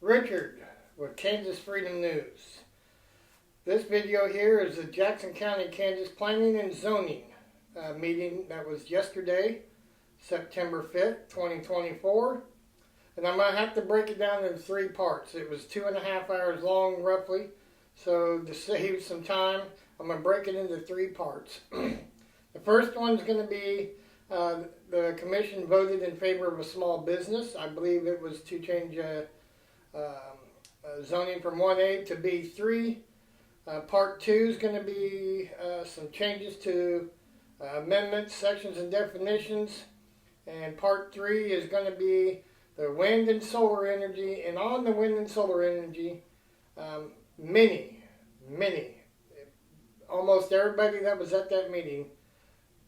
Richard with Kansas Freedom News. This video here is the Jackson County, Kansas Planning and Zoning meeting that was yesterday, September 5th, 2024. And I'm going to have to break it down into three parts. It was 2.5 hours long, roughly. So to save some time, I'm going to break it into three parts. The first one's going to be the commission voted in favor of a small business. I believe it was to change zoning from 1A to B3. Part 2 is going to be some changes to amendments, sections, and definitions. And part 3 is going to be the wind and solar energy. And on the wind and solar energy, almost everybody that was at that meeting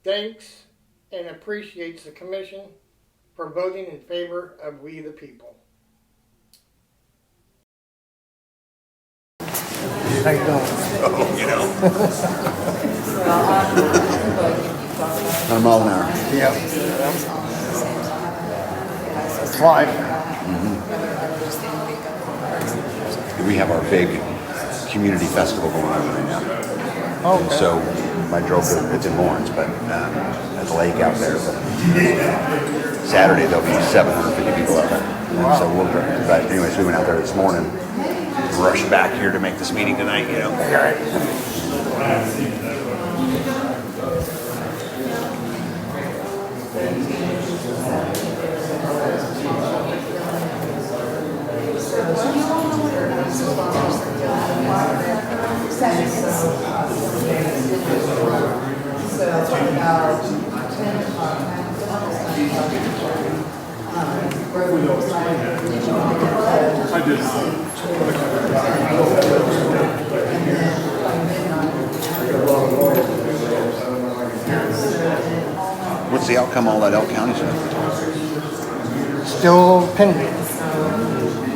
thanks and appreciates the commission for voting in favor of we the people. How you doing? Oh, you know. 100 miles an hour. Yep. Live. Mm-hmm. We have our big community festival going on right now. Oh, okay. And so I drove to, it's in Lawrence, but at the lake out there. But Saturday there'll be 750 people out there. Wow. So we'll drive. But anyways, we went out there this morning. Rushed back here to make this meeting tonight, you know. All right. I did. What's the outcome of all that Elk County stuff? Still pending.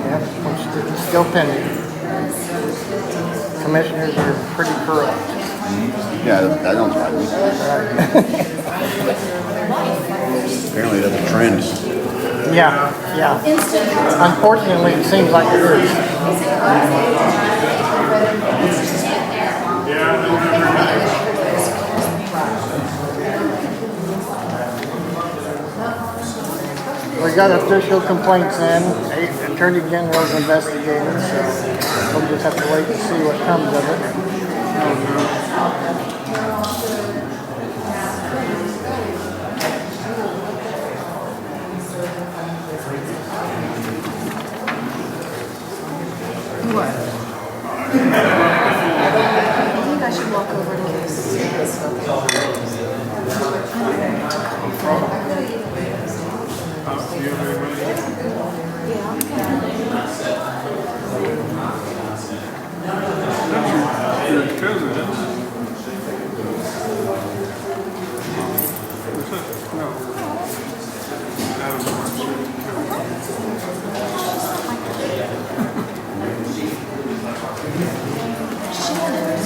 Yep, still pending. Commissioners are pretty corrupt. Mm-hmm. Yeah, that don't surprise me. Apparently that's a trend. Yeah. Unfortunately, it seems like it is. We got official complaints in. Attorney General's investigating, so we'll just have to wait and see what comes of it. What? I think I should walk over to this. Your cousin, no.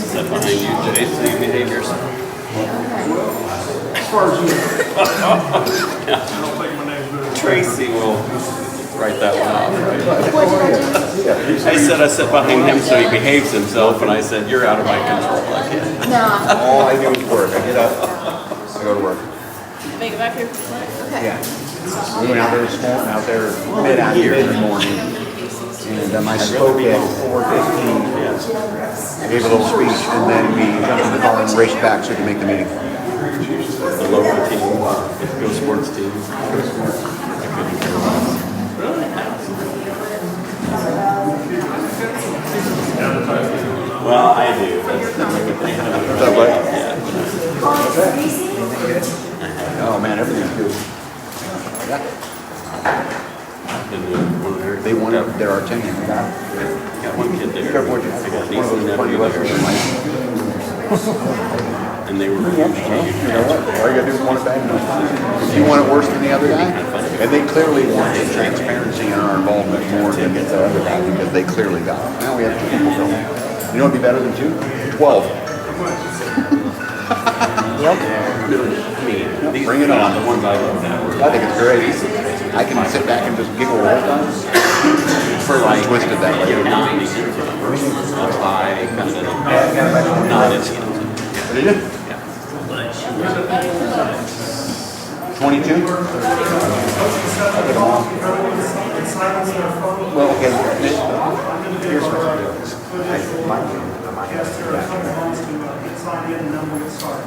Sit behind you, Jay, so you behave yourself. As far as you know. I don't think my name's good. Tracy will write that one off, right? I said I sit behind him so he behaves himself, and I said, you're out of my control. I can't. All I do is work. I get up, I go to work. Make it back here. Okay. Yeah. We went out there this morning, mid morning, and I spoke at 4:15. I gave a little speech, and then we jumped in the car and raced back so we could make the meeting. The local team, Go Sports team. I couldn't care less. Well, I do. That's the main thing. What's up, buddy? Yeah. Oh man, everything's good. Yeah. They wanted their attention. Got one kid there. Careful what you I got have. niece One and of those nephew there. And they were huge. You know what? All you gotta do is want it bad enough. If you want it worse than the other guy, and they clearly wanted transparency in our involvement more than the other guy because they clearly got it. Now we have 2 people filming. You know what'd be better than 2? 12. Yep. Bring it on. The ones I looked at were I think it's great. I can sit back and just giggle all the time. for like is listed that way. You're not the infinite person. I kind of not in the infinite. What did you? Yeah. 22? Well, okay, here's what I do. I might Yes, there are a couple months to get signed in and then we'll get started.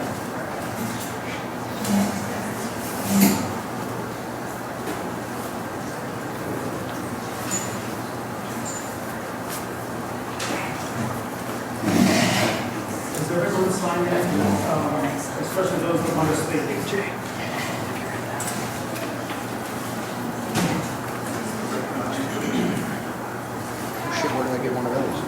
Is there everyone signed in, especially those that want to speak? Shit, where did I get one of those?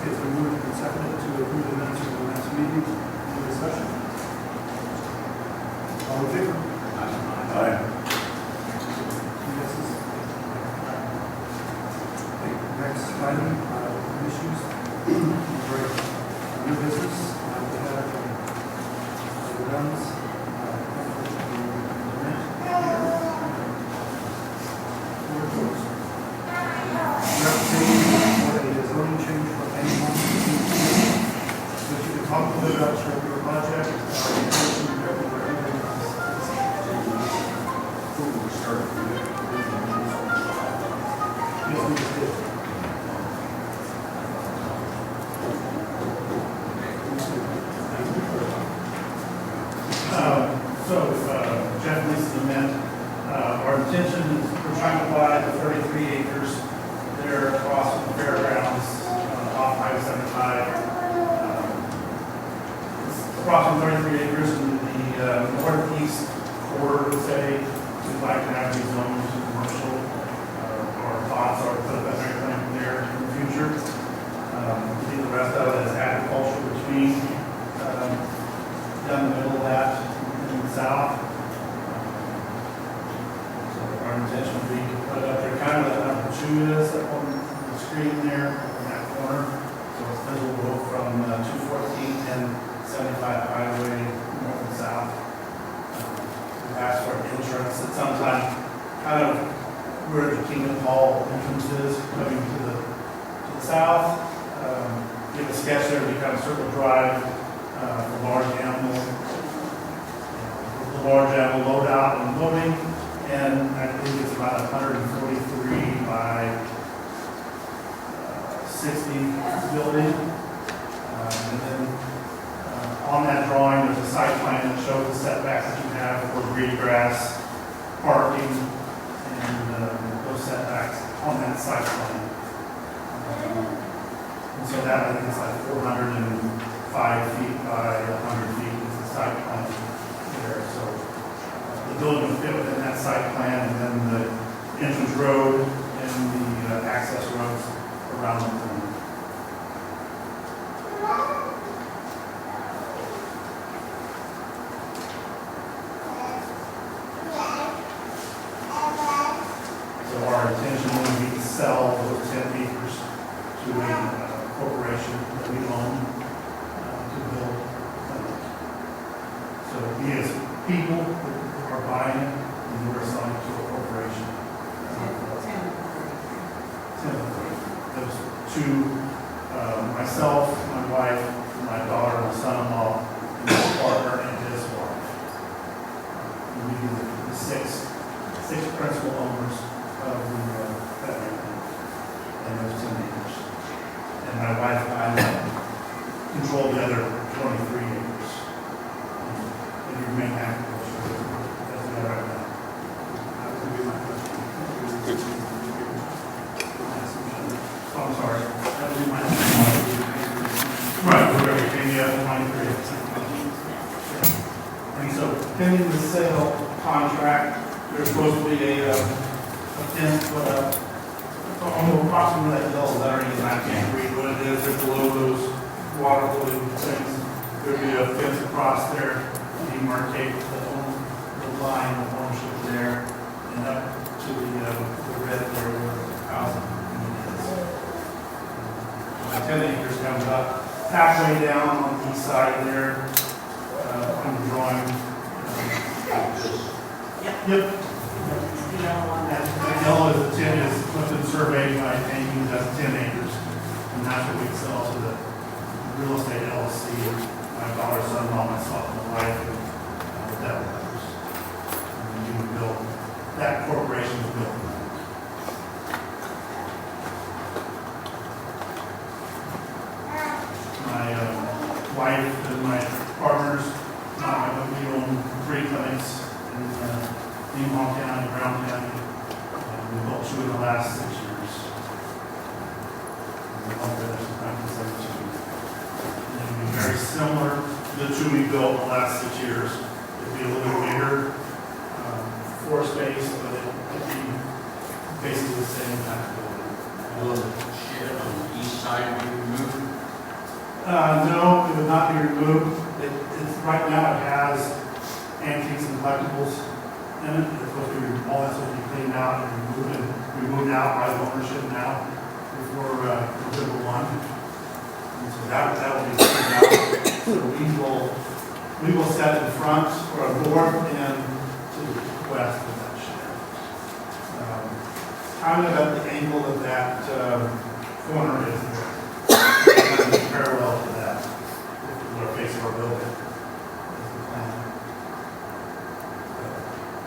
It's been moved and seconded to approve the minutes from the last meeting. Any discussion? All in favor? Aye. Yeses. Okay, next item, issues. New business. We have the guns. Talk a little bit about your project. Yes, we just did. Jeff Lee's amendment. Our intention is we're trying to buy the 33 acres there across from the fairgrounds off Highway 75. Approximately 33 acres in the northeast quarter, let's say. We'd like to have these zoned to commercial. Our thoughts are to put a veterinary clinic there in the future. I think the rest of it is agriculture between down the middle of that in the south. So our intention would be to put it up there, kind of like number 2 is up on the screen there in that corner. So it's visible from 214 and 75 highway, north and south. We asked for insurance at some time, kind of where the Kingdom Hall entrance is, coming to the south. Give a sketch there, become Circle Drive, for large animal, loadout and loading, and I think it's about 143 by 60 building. And then on that drawing, there's a site plan that shows the setbacks that you have for green grass, parking, and those setbacks. on that site plan. And so that, I think it's like 405 feet by 100 feet is the site plan there. So the building will fit within that site plan, and then the entrance road and the access roads around the corner. So our intention would be to sell those 10 acres to a corporation that we own to build. So we as people are buying it, and we're selling it to a corporation. Those two, myself, my wife, my daughter, my son-in-law, and my partner and his wife. We be the six principal owners of that and those 10 acres. And my wife and I control the other 23 acres. And we remain active as we are right now. That would be my question. Oh, I'm sorry. That would be my question. Right, we're ready. Came up 23. And so, pending the sale contract, there's supposed to be a fence put up. Approximately that yellow lettering, and I can't read what it is. It's below those water polluting things. There'd be a fence across there to demarcate the line of ownership there and up to the red there where the housing is. 10 acres comes up halfway down on the east side there on the drawing. Yep. The yellow is the 10 is what's been surveyed by Amy, that's 10 acres. And that's what we sell to the real estate LLC, my daughter, son-in-law, myself, and my wife, and the developers. And then you would build, that corporation is built. My wife and my partners, we own 3 clinics in Long County, Brown County. We built 2 in the last 6 years. And we hope that there's some practice in 2. And it would be very similar to the 2 we built in the last 6 years. It'd be a little bigger, floor space, but it'd be basically the same kind of building. Will the shed on the east side be removed? No, it would not be removed. Right now it has antiques and collectibles in it. It's supposed to be, all that's supposed to be cleaned out and removed out by the ownership now before November 1. And so that will be cleaned out. So we will set in front or north and to the west of that shed. Kind of at the angle of that corner is kind of parallel to that. We're facing our building.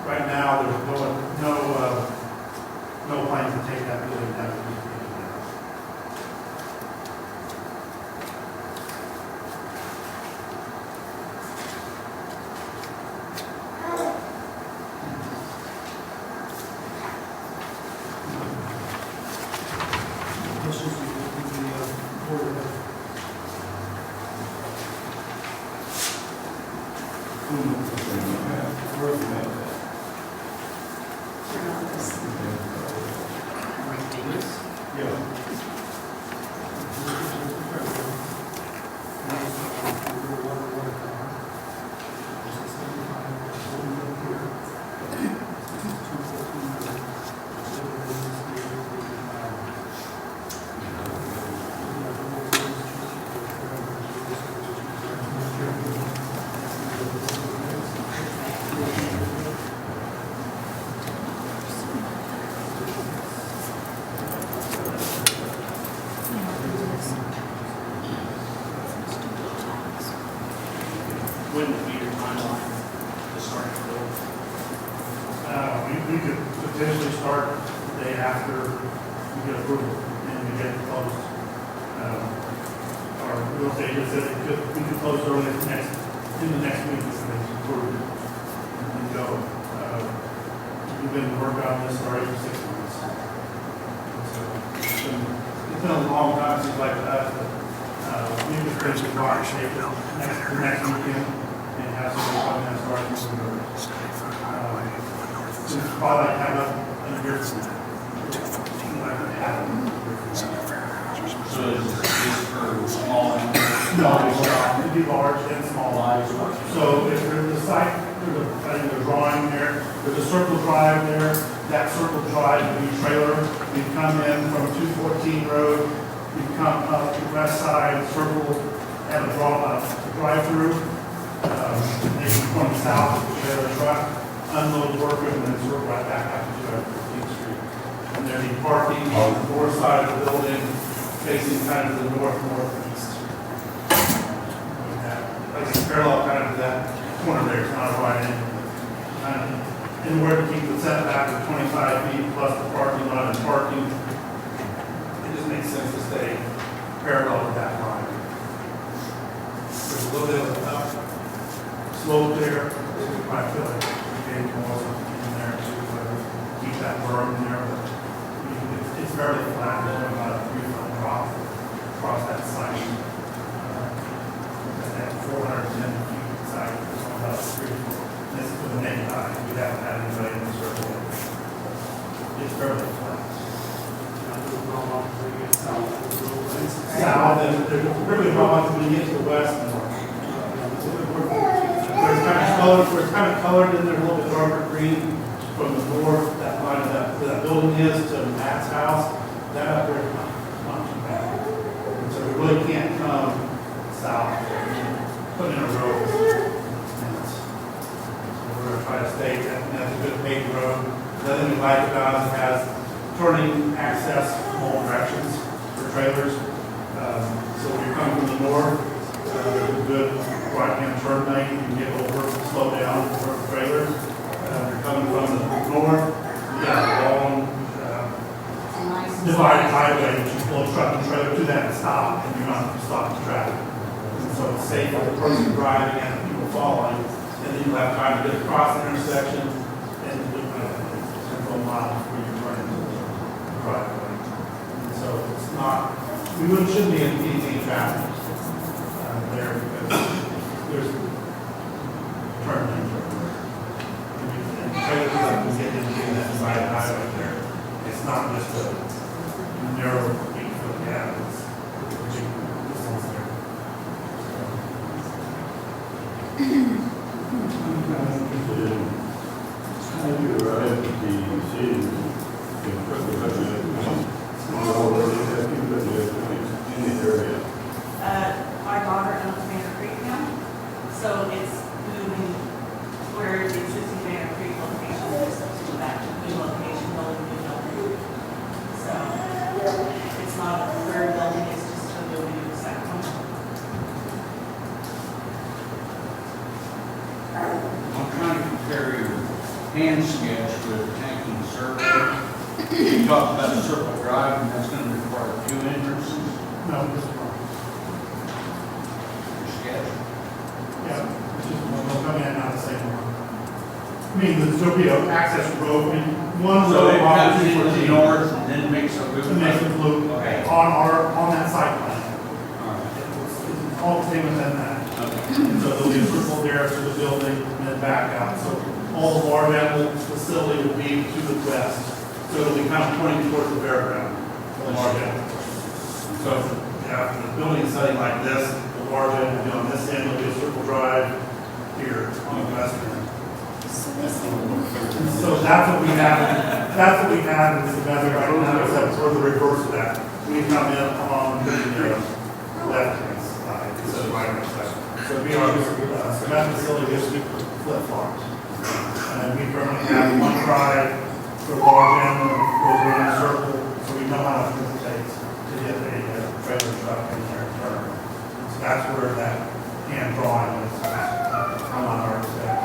Right now, there's no plan to take that building down. When would be your timeline to start the build? We could potentially start the day after we get approval and we get closed. Our real estate agent said we could close early in the next week if it's approved and go. We've been working on this already for 6 months. it's been a long time since like that, but maybe it's going to be rock shape next weekend and have somebody come in and start using the probably like have a year. So it's for small and No, it'd be large and small. So if there's the site, there's a drawing there, there's a circle drive there, that circle drive would be trailer. You come in from 214 Road, you come up the west side, circle, have a drive-through. Then you come south with the trailer truck, unload worker, and then circle right back out to 215th Street. And there'd be parking on the north side of the building, facing kind of the northeast. Like it's parallel kind of to that corner there, it's not right in. In order to keep the setback of 25 feet plus the parking lot and parking, it just makes sense to stay parallel to that line. There's a little bit of a slope there, I feel like getting more in there to keep that berm in there, but it's fairly flat, there's about a 3-foot drop across that site. At 410 feet side, it's about 3 foot. This is with a naked eye, we haven't had anybody in the circle. It's fairly flat. South, and there's really not when you get to the west. Where it's kind of colored in there a little bit darker green from the north, that line of that building is to Matt's house, that up there is not too bad. And so we really can't come south, put in a road. We're going to try to stay, that's a good paved road. The other thing we like about it has turning access in all directions for trailers. So when you're coming from the north, there's a good right-hand turn lane. You can get over, slow down for the trailers. If you're coming from the north, you got a long divided highway, which you pull a truck and trailer to that and stop, and you're not stopping traffic. And so it's safe for the person driving and the people following. And then you'll have time to get across the intersection and look at it 10 miles before you run into the driveway. And so it's not, we shouldn't be in any traffic there because there's turn lanes everywhere. And trailers that can get into that divided highway there. It's not just a narrow 8-foot gap, it's a big distance there. My daughter owns Manor Creek now, so it's moving where the existing Manor Creek location is to that new location, building new building. So it's not a third building, it's just a building in the second one. I'm trying to compare your hand sketch with tanking circle. You talked about a circle drive, and that's going to require 2 entrances. No, this one. Your sketch. Yeah, it's just one, they'll come in, not the same one. I mean, there'll be an access road, I mean, one So road it off comes of in the 214. north and then makes a loop. And makes it loop Okay. on that site plan. All right. It's all contained within that. Okay. And so there'll be a circle there to the building and then back out. So all of our rental facility will be to the west. So it'll be kind of pointing towards the fairground, the large end. So if the building is setting like this, the large end will be on this end, there'll be a circle drive here on the west end. So that's what we have in this method right now, except for the reverse of that. We come in on the left-hand side, instead of right-hand side. So we are, cement facility is flip-flops. And we currently have one drive for large end, goes around a circle, so we know how much it takes to get a trailer truck in there and turn. So that's where that hand drawing is. I'm not architect.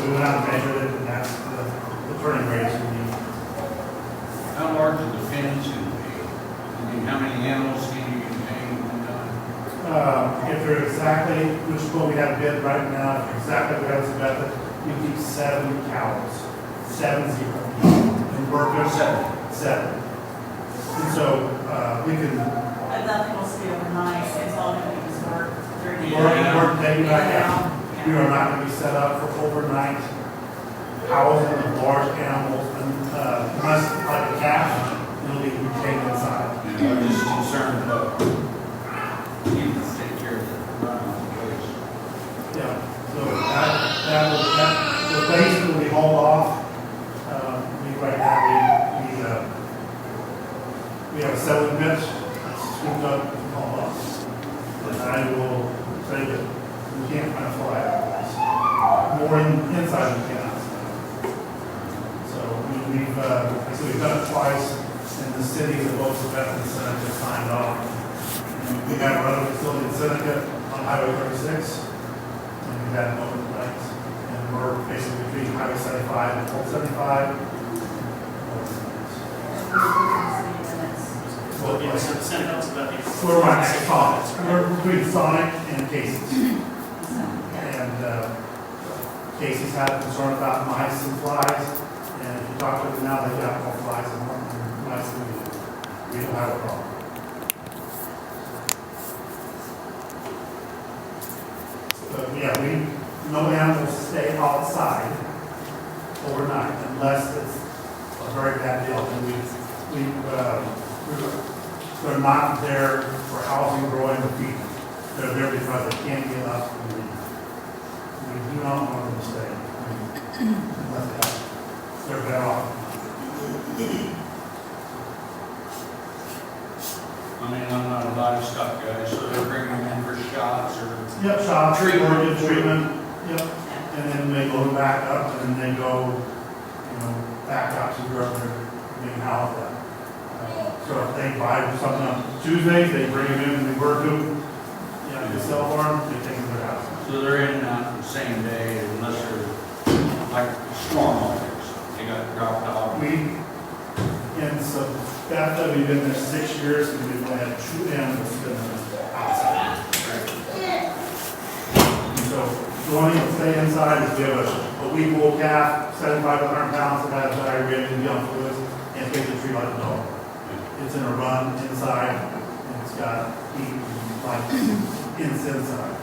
We went out and measured it, and that's the turning radius we need. How large are the pens going to be? I mean, how many animals can you contain at one time? If they're exactly, which is what we have bid right now, if they're exactly what we have as a method, we keep 7 cows. 7-0. And workers, 7. And so, we can And nothing will stay overnight, it's all going to be just work during the work day. and work, take it back Yeah. out. We are not going to be set up for overnight housing of large animals, unless like a calf, it'll be taken inside. I'm just concerned about you to take care of the runoff place. Yeah, so the base will be hauled off. Right now, we have a settling bench, scooped up and hauled off. And I will say that we can't kind of fly out. More inside than we can outside. So we've done it twice in the city, the both the Veterans Center just signed off. And we have another facility in Seneca on Highway 36, and we've had no complaints. And we're basically between Highway 75 and 475. Well, yeah, so the Senate helps about the. We're right next to Sonic. We're between Sonic and Casey's. And Casey's had concern about mice and flies. And if you talk to them now, they've got more flies and more mice than we do. We don't have a problem. But yeah, no animals stay outside overnight unless it's a very bad deal. And they're not there for housing, growing, or feeding. They're there because they can't get up and leave. We do not want them to stay. Unless they're better off. I mean, I'm not a livestock guy, so they're bringing them in for shots or. Yep, shop, Treatment. treatment, yep. And then they load back up and then they go, back out to wherever they're being housed at. So if they buy something on Tuesdays, they bring them in and we work them, the cell farm, they take them to their house. So they're in and out the same day unless they're like storm hunters. They got dropped off. And so after we've been there 6 years, and we've only had 2 animals been outside. And so the only thing that stay inside is we have a week-old calf, 75 to 100 pounds, that has diarrhea and young fluids, and takes the tree like a dog. It's in a run inside, and it's got heat and light inside.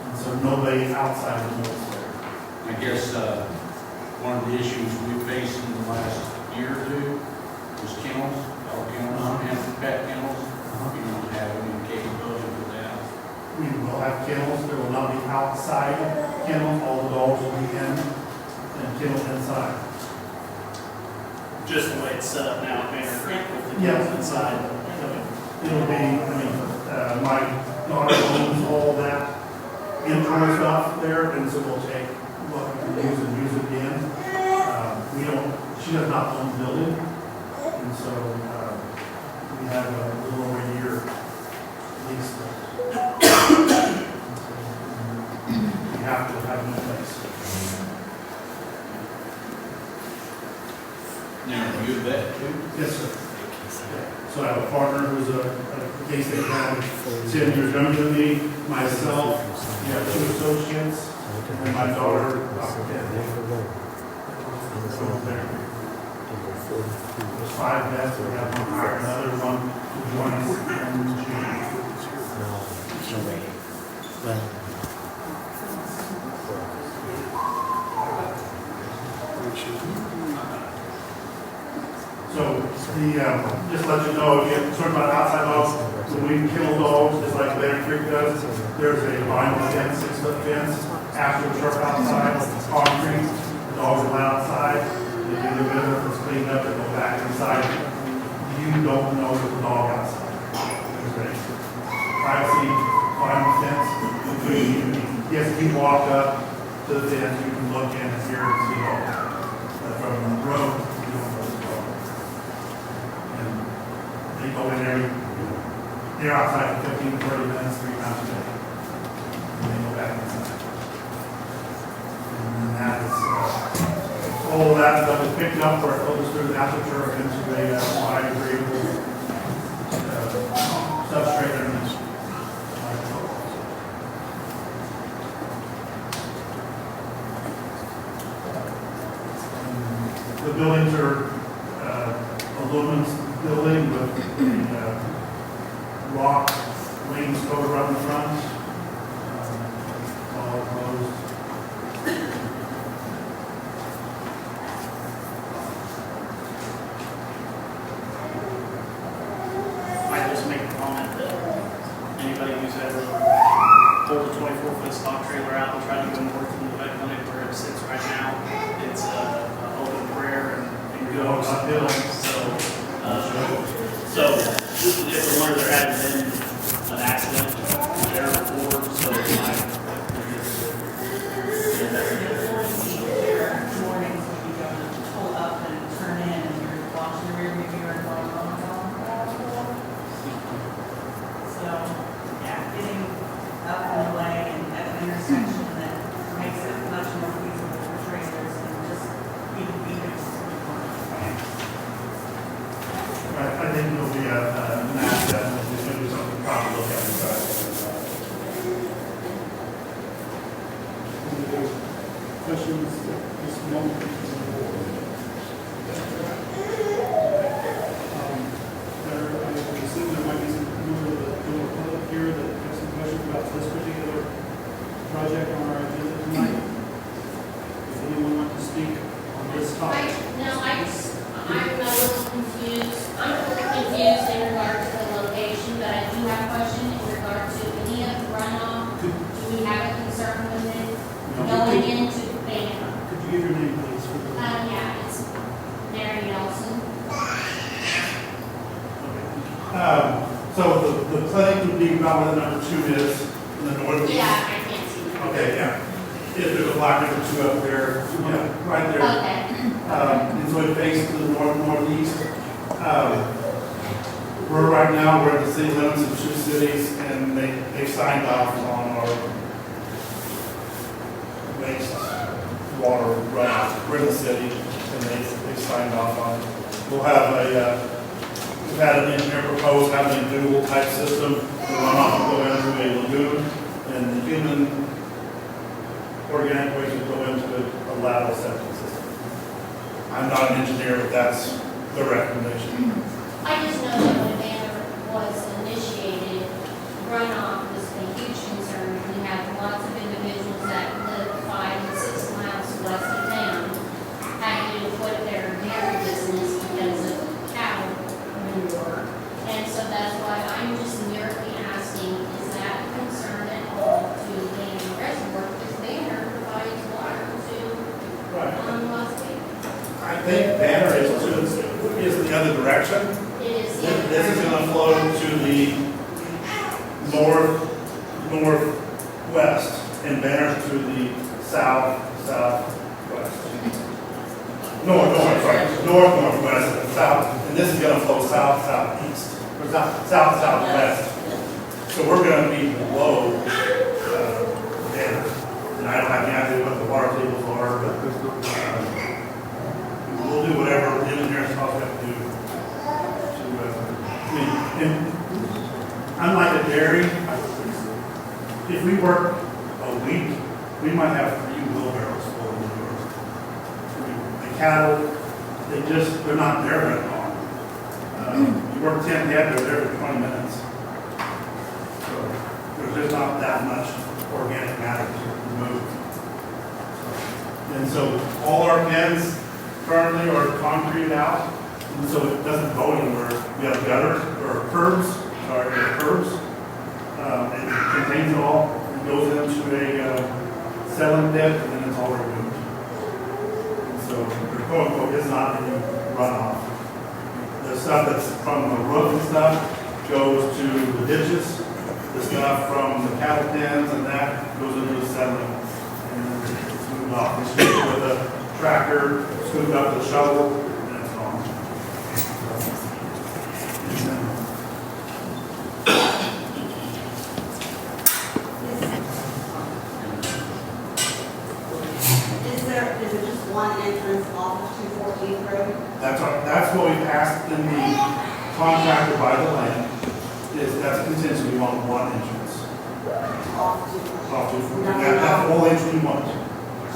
And so nobody outside knows there. I guess one of the issues we faced in the last year or two was kennels, dog kennels, and pet kennels. We don't have any capability for that. We will have kennels, there will not be outside kennels, all the dogs will be in, and kennels inside. Just the way it's set up now, Banner Creek with the Yeah. kids inside. It'll be, my daughter owns all that indoor stuff there, and so we'll take what we can use and use it again. She does not own the building, and so, we have a little over a year lease. We have to have a new place. Now, you vet too? Yes, sir. So I have a partner who's a case that had 10 years younger than me, myself, we have 2 associates, and my daughter, there's 5 vets, we have one hire, another one who joins in June. So just let you know, if you're concerned about outside dogs, when we kill dogs, just like Bear Creek does, there's a vinyl fence, 6-foot fence, after the turf outside, concrete, the dogs are outside, they do their business, it's cleaned up, they go back inside. You don't know there's a dog outside. There's a privacy vinyl fence between you and me. Yes, if you walk up to the fence, you can look in and hear and see dogs. But from the road, you don't know the dog. They go in they're outside for 15 to 30 minutes, 3 times a day. And they go back inside. And then that is, all of that stuff is picked up where it goes through the aperture into the biodegradable substrate underneath. The buildings are aluminum building with comment that anybody who's ever pulled a 24-foot stock trailer out and tried to go north from the vet clinic where it sits right now, it's a open prayer and goes uphill. So if the wonder there hadn't been an accident there before, so Mornings when you go to pull up and turn in and you're watching the rear view mirror and going, oh my God. So, yeah, getting up and away and at an intersection that makes it much more feasible for trailers and just even vehicles. I think it'll be an asset, and it's going to be something to probably look at inside. Questions at this moment? I assume there might be some members of the general public here that have some questions about this particular project on our agenda tonight. Does anyone want to speak on this topic? I'm a little confused. I'm a little confused in regard to the location, but I do have a question in regard to any of the runoff. Do we have a concern with it going into Banner? Could you give your name, please? For the, Yeah, it's Mary Nelson. So the clinic would be about where the number 2 is in the northeast. Yeah, I can't see that. Okay, yeah. If there's a block number 2 up there, yeah, right there. Okay. And so it faces to the northeast. We're right now, we're at the city limits of 2 cities, and they signed off on our waste water runoff. We're in the city, and they signed off on it. We'll have we've had an engineer propose having a dual type system. The runoff will go into a lagoon, and the human organic waste will go into a lateral septic system. I'm not an engineer, but that's the recommendation. I just know that when Banner was initiated, runoff was a huge concern. We have lots of individuals that live 5 and 6 miles west of town having to put their dairy business because of cattle manure. And so that's why I'm just merely asking, is that a concern at all to Banner Reservoir? Because Banner provides water to Las Vegas. I think Banner is the other direction. It is. This is going to flow to the northwest, and Banner to the southwest. Northwest, and south, and this is going to flow southeast, or southwest. So we're going to be below Banner, and I don't have any idea what the water tables are, but we'll do whatever the engineers have to do. Unlike a dairy, if we work a week, we might have 3 wheelbarrows full of manure. The cattle, they're not there very long. You work 10 head, they're there for 20 minutes. So there's just not that much organic matter to remove. And so all our pens currently are concrete out, and so it doesn't go anywhere. We have gutters or curbs. It contains it all. It goes into a settling depth, and then it's all removed. And so the quote unquote is not any runoff. The stuff that's from the roof and stuff goes to the ditches. The stuff from the cattle pens and that goes into the settling, and then it's moved off. It's just with a tractor, scooped up with a shovel, and it's gone. Is it just one entrance off of 214th Road? That's what we've asked in the contractor by the land, that's a contingency, we want one entrance. Off Off 214, that's the whole entrance we want.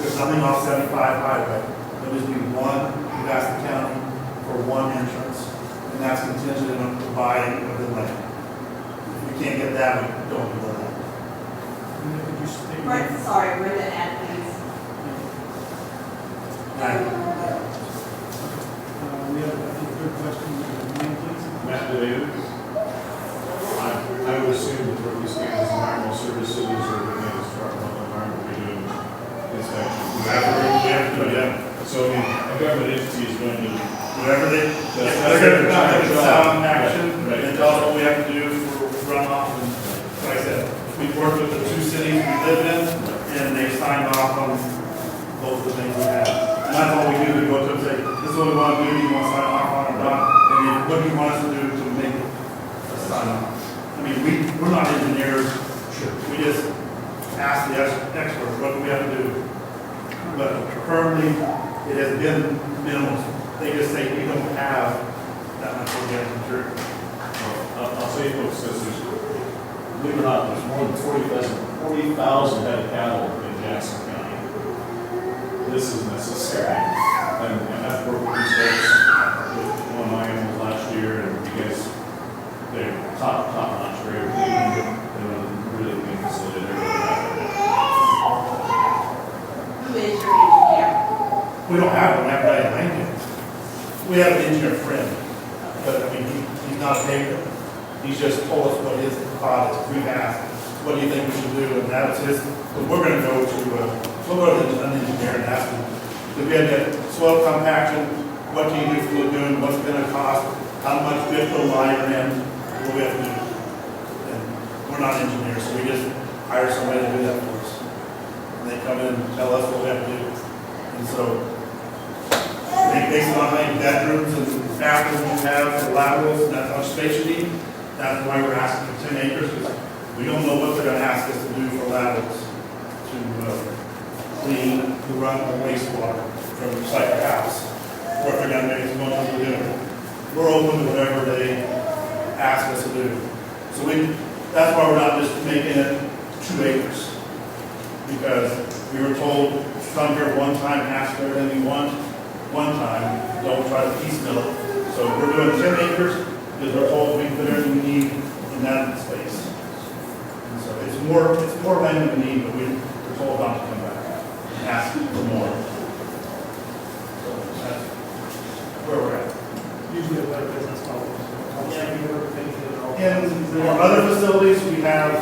There's nothing off 75 highway, there'll just be one, we've asked the county for one entrance, and that's contingent on providing with the land. If we can't get that, we don't do that. could you state your Right, name? sorry, read the ad, please. We have, I think, a third question. Your name, please. Matt Davis. I government entity is going to, Whatever they're gonna come up with some action, and tell us what we have to do for runoff, and like I said, we've worked with the two cities we live in, and they've signed off on both the things we have. And that's all we do, we go to them and say, this is what we want to do, do you want to sign off on it or not? And then what do you want us to do to make a sign off? I mean, we're not engineers, we just ask the experts, what do we have to do? But currently, it has been minimal. They just say we don't have that much organic material. I'll tell you folks, this is, believe it or not, there's more than 40,000 head of cattle in Jackson County. This is necessary. And I've worked with these folks with one of my animals last year, and you guys, they're top notch, very clean. They're a really clean facility. They're really happy. Who is your engineer? We don't have one, we have to have it. We have an engineer friend, but I mean, he's not a paper. He's just told us what his thought is. We've asked, what do you think we should do? And that was his, but we're gonna go to, we'll go to an engineer and ask him. Because we had that soil compaction, what do you do for the lagoon, what's it gonna cost, how much we have to line in, what we have to do. And we're not engineers, so we just hire somebody to do that for us. And they come in and tell us what we have to do. And so, based on how many bedrooms and bathrooms you have for laterals, and that's how much space you need, that's why we're asking for 10 acres, because we don't know what they're gonna ask us to do for laterals to clean the run of wastewater from site to house, or if they're gonna make us go into the lagoon. We're open to whatever they ask us to do. So that's why we're not just making it 2 acres, because we were told, come here one time, ask for everything you want, one time, don't try to piecemeal it. So we're doing 10 acres, because we're told we can put everything we need in that space. And so it's more land than we need, but we're told not to come back and ask for more. So that's where we're at. Usually a better business model. In our other facilities, we have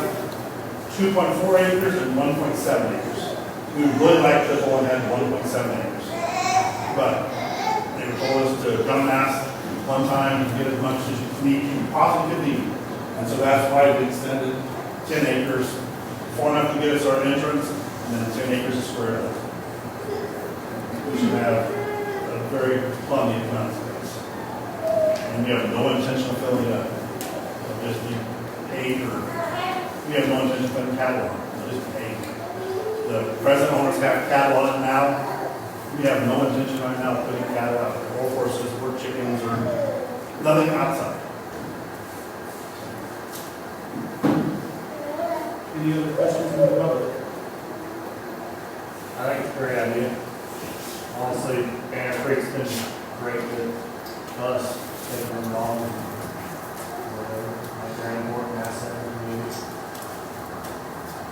2.4 acres and 1.7 acres. We would really like to go ahead 1.7 acres. But they told us to come and ask one time and get as much as you possibly could need. And so that's why we extended 10 acres, far enough to get us our entrance, and then 10 acres to square it up. We should have a very plenty of amount of space. And we have no intention of filling it up. It'll just be paid, or we have no intention of putting cattle on it. It'll just be paid. The present owners have cattle on it now. We have no intention right now of putting cattle out there, or horses, or chickens, or nothing outside. Any other questions from the public? I think it's a great idea. Honestly, Banner Creek's been great with us, taking them along, whatever, like very important asset in the community.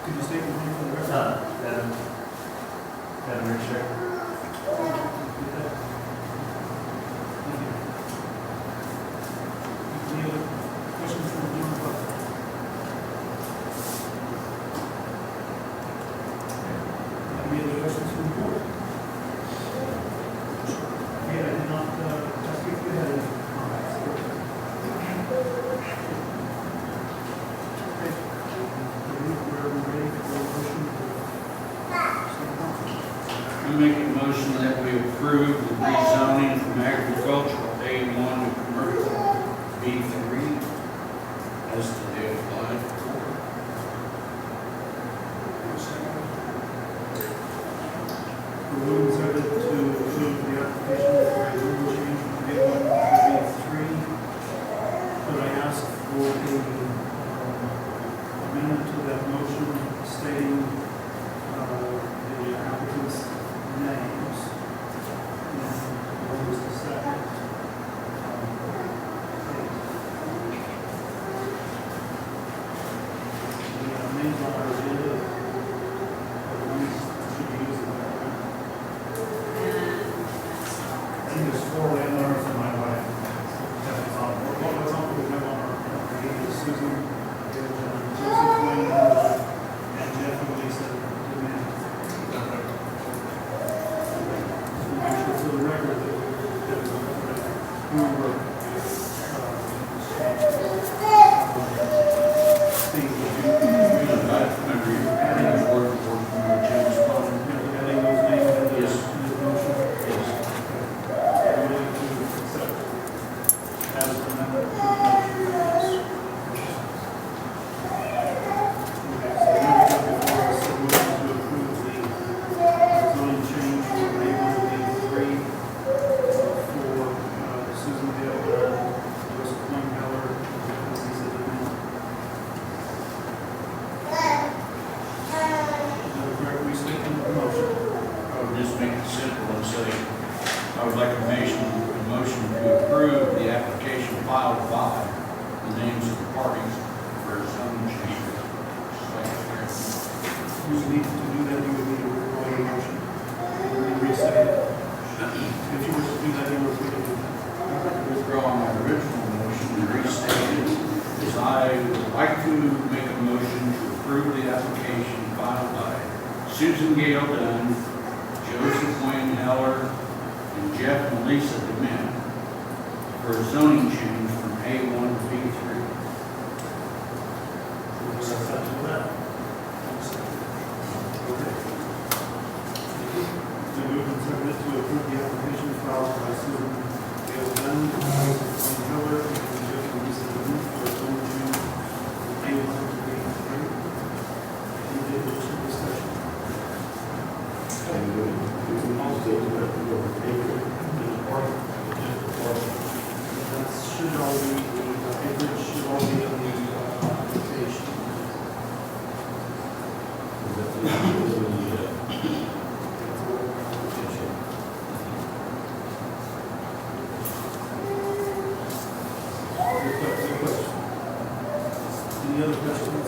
Could you state your name for the record? Devin Richard. Any other questions from the general public? Any other questions from the board? Okay, I did not, just if you had any comments. Okay. We're ready for a motion. We make a motion that we approve the rezoning from agricultural A1 to commercial B3 as to the applied for. The rules are to approve the application for a rule change from A1 to B3. Could I ask for a amendment to that motion stating the applicant's names? And what was the second? The names on our agenda, we should be using that, right? I think there's 4 landowners and my wife. That's on board. Well, that's all we have on our agenda, Susan, Joseph Wayne, and Jeff and Lisa. filed by the names of the parties for a zone change. You would need to do that, you would need to withdraw your motion. You would reset it. If you were to do that, you would do that. Withdraw my original motion and restate it, is I would like to make a motion to approve the application filed by Susan Gale Dunn, Joseph Wayne Heller, and Jeff and Lisa DeMint for a zoning change from A1 to B3. We move and second to approve the application filed by Susan Gale Dunn, Wayne Heller, and Jeff and Lisa DeMint for a zone change from A1 to B3. Any additional discussion? That should all be, the acreage should all be on the application. Any other questions?